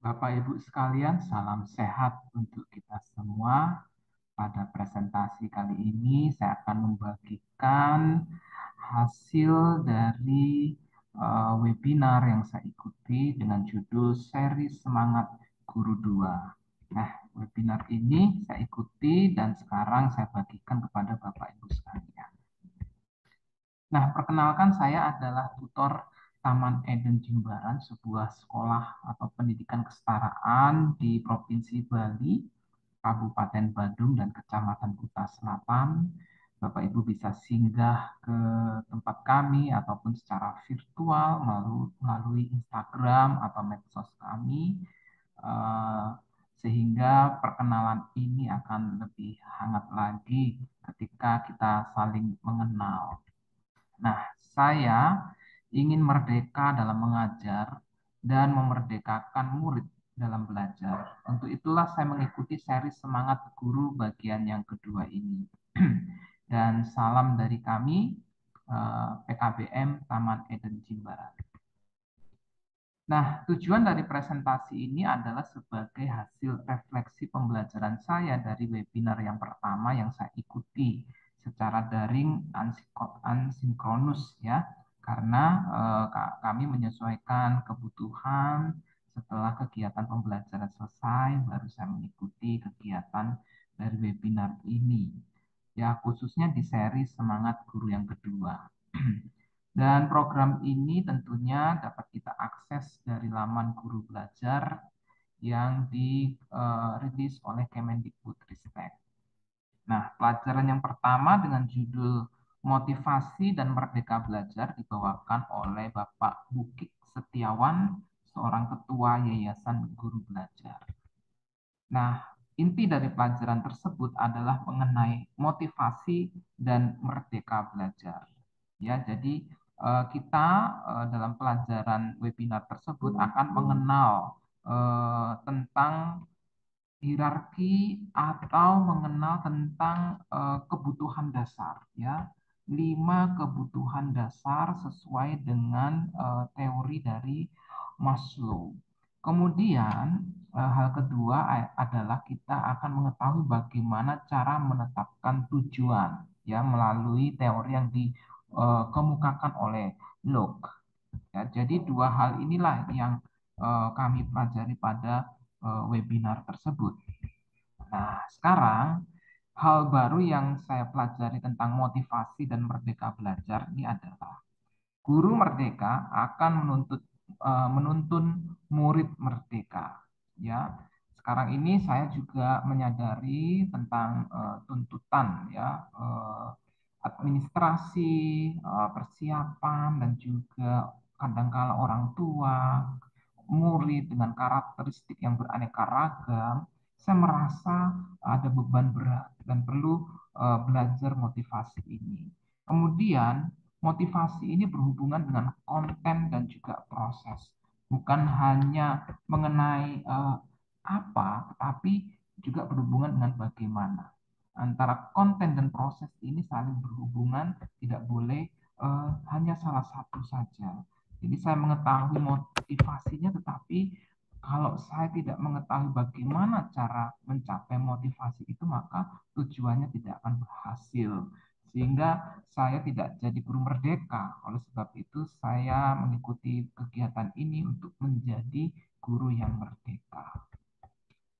Bapak Ibu sekalian, salam sehat untuk kita semua. Pada presentasi kali ini saya akan membagikan hasil dari webinar yang saya ikuti dengan judul Seri Semangat Guru 2. Nah, webinar ini saya ikuti dan sekarang saya bagikan kepada Bapak Ibu sekalian. Nah, perkenalkan saya adalah tutor Taman Eden Jimbaran, sebuah sekolah atau pendidikan kesetaraan di Provinsi Bali, Kabupaten Badung, dan Kecamatan Kuta Selatan. Bapak Ibu bisa singgah ke tempat kami ataupun secara virtual melalui Instagram atau medsos kami, eh, sehingga perkenalan ini akan lebih hangat lagi ketika kita saling mengenal. Nah, saya ingin merdeka dalam mengajar dan memerdekakan murid dalam belajar. Untuk itulah saya mengikuti seri Semangat Guru bagian yang kedua ini. Dan salam dari kami, PKBM Taman Eden Jimbaran. Nah, tujuan dari presentasi ini adalah sebagai hasil refleksi pembelajaran saya dari webinar yang pertama yang saya ikuti secara daring asinkronus ya, karena kami menyesuaikan kebutuhan setelah kegiatan pembelajaran selesai, baru saya mengikuti kegiatan dari webinar ini. Ya, khususnya di seri Semangat Guru yang kedua. Dan program ini tentunya dapat kita akses dari laman Guru Belajar yang dirilis oleh Kemendikbudristek. Nah, pelajaran yang pertama dengan judul Motivasi dan Merdeka Belajar dibawakan oleh Bapak Bukik Setiawan, seorang ketua Yayasan Guru Belajar. Nah, inti dari pelajaran tersebut adalah mengenai motivasi dan merdeka belajar. Ya, jadi kita dalam pelajaran webinar tersebut akan mengenal tentang hierarki atau mengenal tentang kebutuhan dasar, ya. 5 kebutuhan dasar sesuai dengan teori dari Maslow. Kemudian hal kedua adalah kita akan mengetahui bagaimana cara menetapkan tujuan, ya, melalui teori yang dikemukakan oleh Locke. Ya, jadi 2 hal inilah yang kami pelajari pada webinar tersebut. Nah, sekarang hal baru yang saya pelajari tentang motivasi dan merdeka belajar ini adalah guru merdeka akan menuntun murid merdeka. Ya, sekarang ini saya juga menyadari tentang tuntutan, ya, administrasi, persiapan, dan juga kadangkala orang tua, murid dengan karakteristik yang beraneka ragam. Saya merasa ada beban berat dan perlu belajar motivasi ini. Kemudian, motivasi ini berhubungan dengan konten dan juga proses. Bukan hanya mengenai apa, tetapi juga berhubungan dengan bagaimana. Antara konten dan proses ini saling berhubungan, tidak boleh hanya salah satu saja. Jadi saya mengetahui motivasinya, tetapi kalau saya tidak mengetahui bagaimana cara mencapai motivasi itu, maka tujuannya tidak akan berhasil. Sehingga saya tidak jadi guru merdeka. Oleh sebab itu, saya mengikuti kegiatan ini untuk menjadi guru yang merdeka.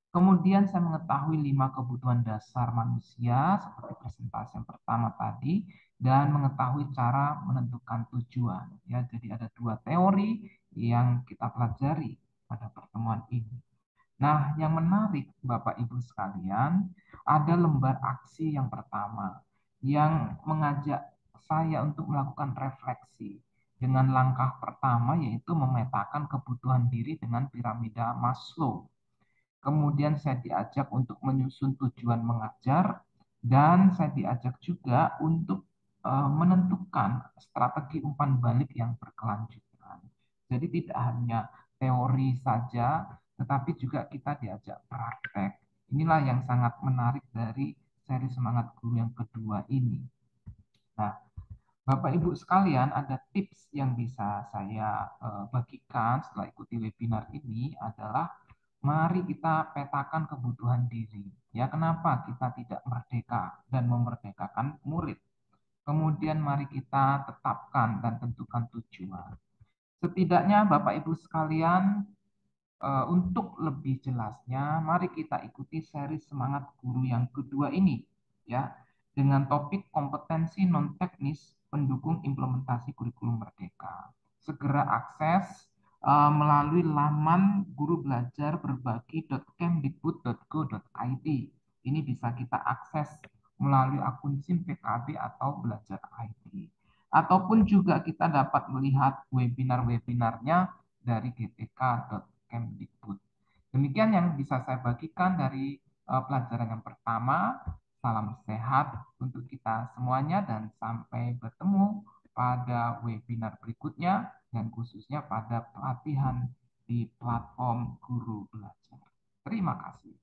Kemudian saya mengetahui 5 kebutuhan dasar manusia seperti presentasi yang pertama tadi, dan mengetahui cara menentukan tujuan. Ya, jadi ada 2 teori yang kita pelajari pada pertemuan ini. Nah, yang menarik Bapak Ibu sekalian, ada lembar aksi yang pertama yang mengajak saya untuk melakukan refleksi dengan langkah pertama, yaitu memetakan kebutuhan diri dengan piramida Maslow. Kemudian saya diajak untuk menyusun tujuan mengajar, dan saya diajak juga untuk menentukan strategi umpan balik yang berkelanjutan. Jadi tidak hanya teori saja, tetapi juga kita diajak praktek. Inilah yang sangat menarik dari seri Semangat Guru yang kedua ini. Nah, Bapak Ibu sekalian, ada tips yang bisa saya bagikan setelah ikuti webinar ini adalah Mari kita petakan kebutuhan diri. Ya, kenapa kita tidak merdeka dan memerdekakan murid? Kemudian mari kita tetapkan dan tentukan tujuan. Setidaknya Bapak Ibu sekalian, untuk lebih jelasnya, mari kita ikuti seri semangat guru yang kedua ini, ya, dengan topik kompetensi non teknis pendukung implementasi kurikulum merdeka. Segera akses melalui laman gurubelajarberbagi.kemdikbud.go.id. Ini bisa kita akses melalui akun SIM PKB atau Belajar ID. Ataupun juga kita dapat melihat webinar-webinarnya dari gtk.kemdikbud. Demikian yang bisa saya bagikan dari pelajaran yang pertama. Salam sehat untuk kita semuanya dan sampai bertemu pada webinar berikutnya dan khususnya pada pelatihan di platform Guru Belajar. Terima kasih.